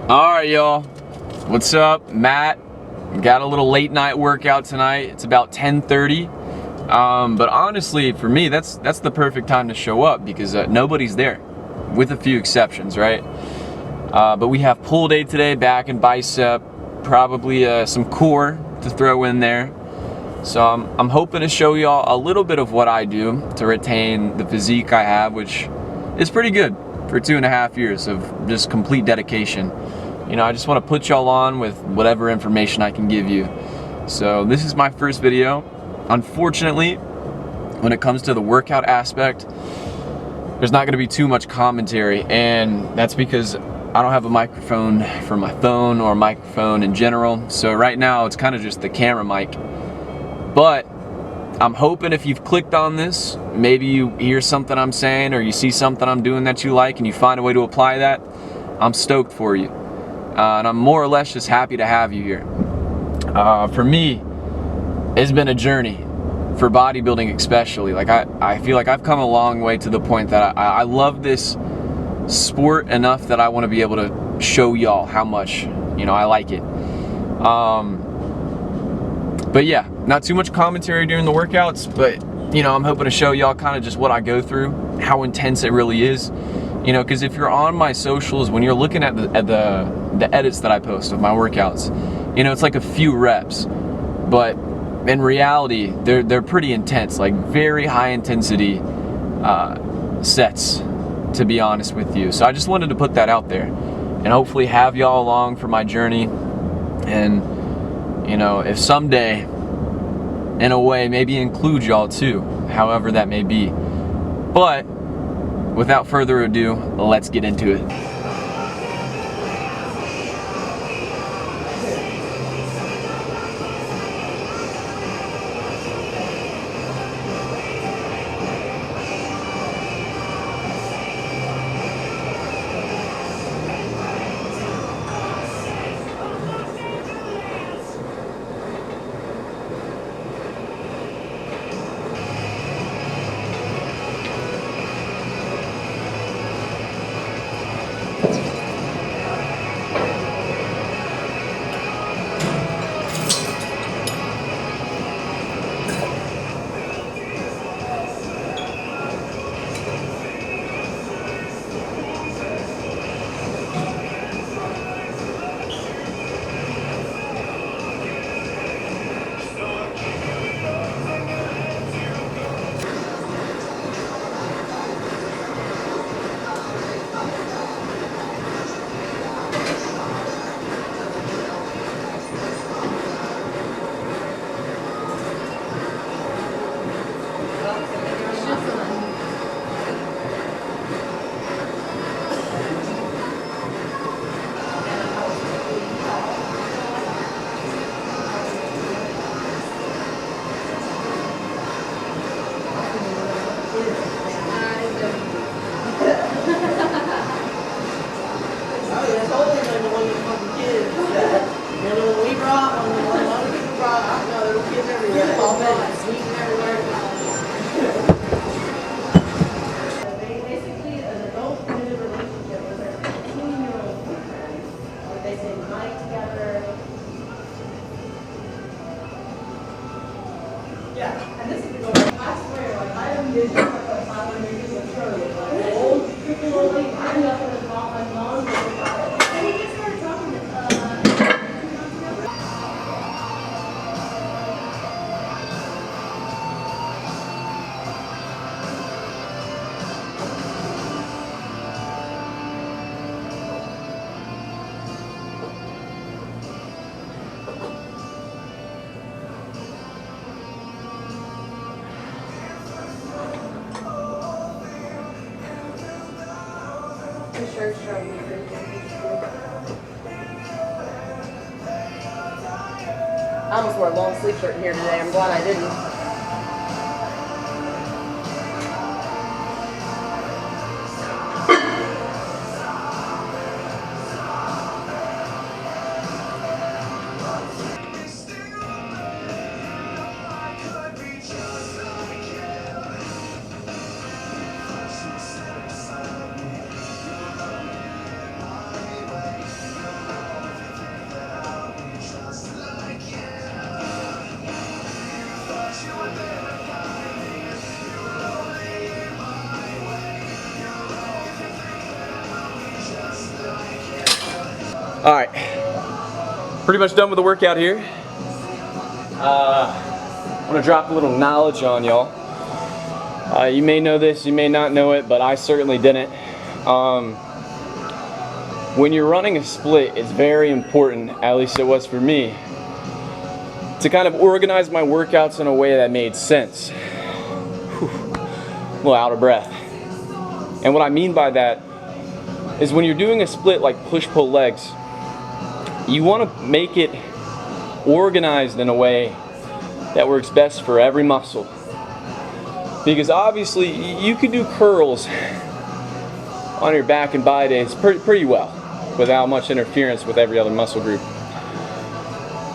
Alright, y'all. What's up? Matt. Got a little late night workout tonight. It's about 10:30. But honestly, for me, that's the perfect time to show up because nobody's there, with a few exceptions, right? But we have pull day today, back and bicep, probably some core to throw in there. So I'm hoping to show y'all a little bit of what I do to retain the physique I have, which is pretty good for 2.5 years of just complete dedication. You know, I just want to put y'all on with whatever information I can give you. So this is my first video. Unfortunately, when it comes to the workout aspect, there's not going to be too much commentary, and that's because I don't have a microphone for my phone or a microphone in general. So right now it's kind of just the camera mic. But I'm hoping if you've clicked on this, maybe you hear something I'm saying or you see something I'm doing that you like and you find a way to apply that, I'm stoked for you. And I'm more or less just happy to have you here. For me, it's been a journey, for bodybuilding especially. Like I feel like I've come a long way to the point that I love this sport enough that I want to be able to show y'all how much, you know, I like it. But yeah, not too much commentary during the workouts, but you know, I'm hoping to show y'all kind of just what I go through, how intense it really is. You know, because if you're on my socials, when you're looking at the edits that I post of my workouts, you know, it's like a few reps, but in reality, they're pretty intense, like very high intensity sets, to be honest with you. So I just wanted to put that out there, and hopefully have y'all along for my journey. And you know, if someday, in a way, maybe include y'all too, however that may be. But without further ado, let's get into it. I almost wore a long sleeve shirt in here today. I'm glad I didn't. All right, pretty much done with the workout here. I want to drop a little knowledge on y'all. You may know this, you may not know it, but I certainly didn't. When you're running a split, it's very important, at least it was for me, to kind of organize my workouts in a way that made sense. Whew. A little out of breath. And what I mean by that is when you're doing a split like push-pull legs, you want to make it organized in a way that works best for every muscle. Because obviously you can do curls on your back and bi days pretty well without much interference with every other muscle group.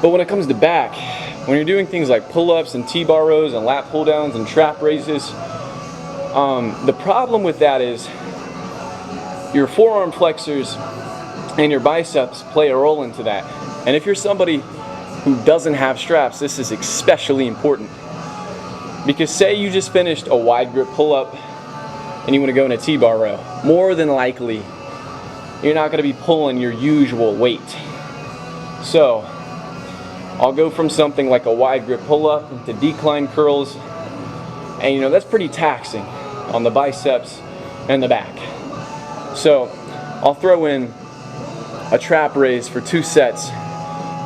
But when it comes to back, when you're doing things like pull-ups and T-bar rows and lat pull-downs and trap raises, the problem with that is your forearm flexors and your biceps play a role into that. And if you're somebody who doesn't have straps, this is especially important. Because say you just finished a wide grip pull-up and you want to go in a T-bar row, more than likely you're not going to be pulling your usual weight. So I'll go from something like a wide grip pull-up into decline curls, and you know that's pretty taxing on the biceps and the back. So I'll throw in a trap raise for 2 sets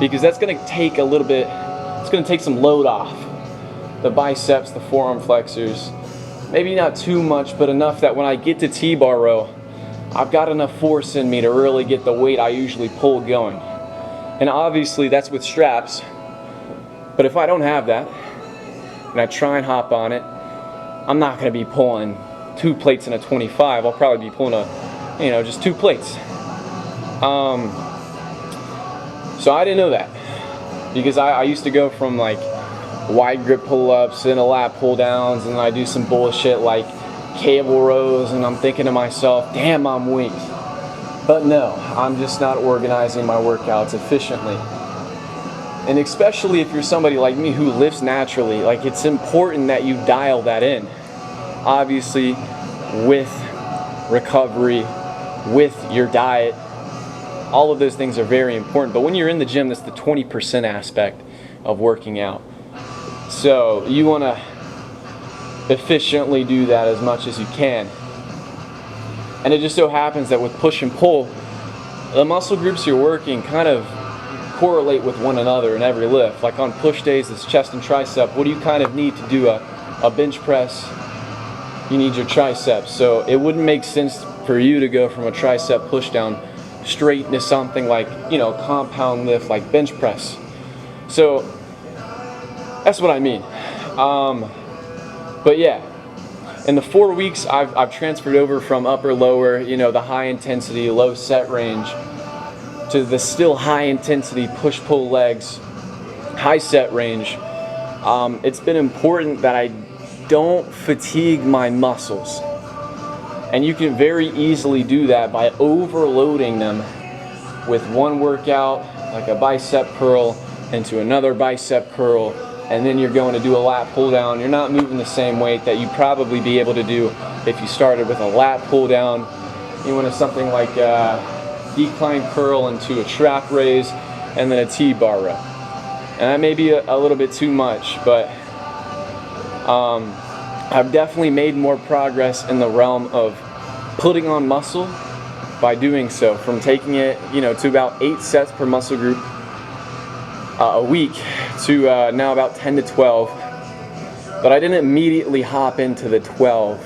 because that's going to take a little bit, it's going to take some load off the biceps, the forearm flexors. Maybe not too much, but enough that when I get to T-bar row, I've got enough force in me to really get the weight I usually pull going. And obviously that's with straps, but if I don't have that and I try and hop on it, I'm not going to be pulling 2 plates in a 25. I'll probably be pulling just 2 plates. So I didn't know that because I used to go from like wide grip pull-ups and a lat pull-downs, and I do some bullshit like cable rows, and I'm thinking to myself, damn, I'm weak. But no, I'm just not organizing my workouts efficiently. And especially if you're somebody like me who lifts naturally, like it's important that you dial that in. Obviously, with recovery, with your diet, all of those things are very important. But when you're in the gym, that's the 20% aspect of working out. So you want to efficiently do that as much as you can. And it just so happens that with push and pull, the muscle groups you're working kind of correlate with one another in every lift. Like on push days, it's chest and tricep. What do you kind of need to do a bench press? You need your triceps. So it wouldn't make sense for you to go from a tricep push down straight into something like, compound lift like bench press. So that's what I mean. But yeah, in the 4 weeks, I've transferred over from upper lower, the high intensity, low set range, to the still high intensity push pull legs, high set range. It's been important that I don't fatigue my muscles. And you can very easily do that by overloading them with one workout, like a bicep curl, into another bicep curl, and then you're going to do a lat pull down. You're not moving the same weight that you'd probably be able to do if you started with a lat pull down. You want something like a decline curl into a trap raise and then a T-bar row. And that may be a little bit too much, but I've definitely made more progress in the realm of putting on muscle by doing so, from taking it to about 8 sets per muscle group a week to now about 10 to 12. But I didn't immediately hop into the 12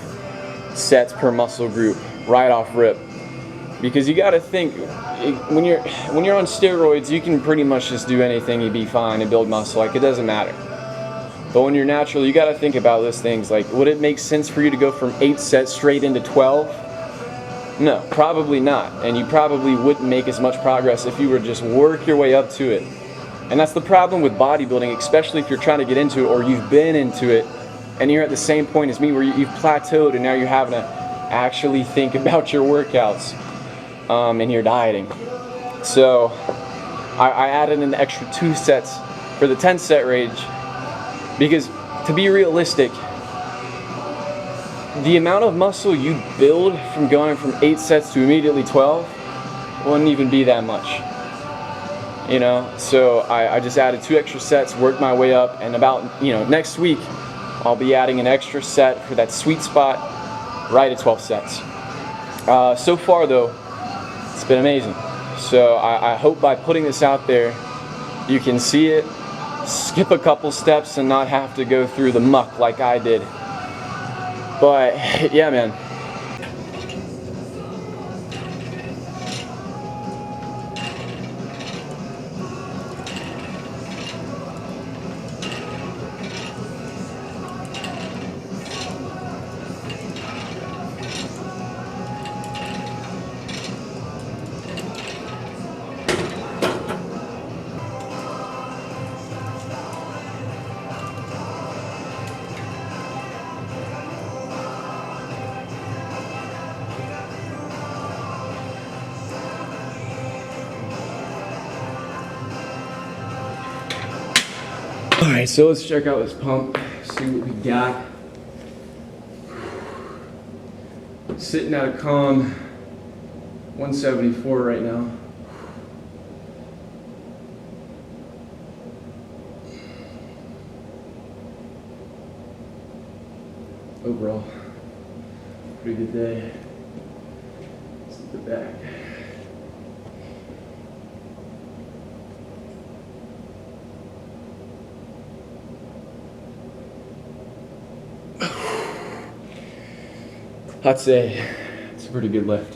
sets per muscle group right off rip, because you got to think when you're on steroids, you can pretty much just do anything, you'd be fine and build muscle, like it doesn't matter. But when you're natural, you got to think about those things, like would it make sense for you to go from 8 sets straight into 12? No, probably not. And you probably wouldn't make as much progress if you were to just work your way up to it. And that's the problem with bodybuilding, especially if you're trying to get into it or you've been into it and you're at the same point as me where you've plateaued and now you're having to actually think about your workouts and your dieting. So I added an extra 2 sets for the 10 set range because, to be realistic, the amount of muscle you build from going from 8 sets to immediately 12 wouldn't even be that much. you know. So I just added 2 extra sets, worked my way up, and about, you know, next week I'll be adding an extra set for that sweet spot right at 12 sets. So far though, it's been amazing. So I hope by putting this out there, you can see it, skip a couple steps and not have to go through the muck like I did. But yeah, man. Alright, so let's check out this pump, see what we got. Sitting at a calm 174 right now. Overall, pretty good day. Let's look at the back. I'd say it's a pretty good lift.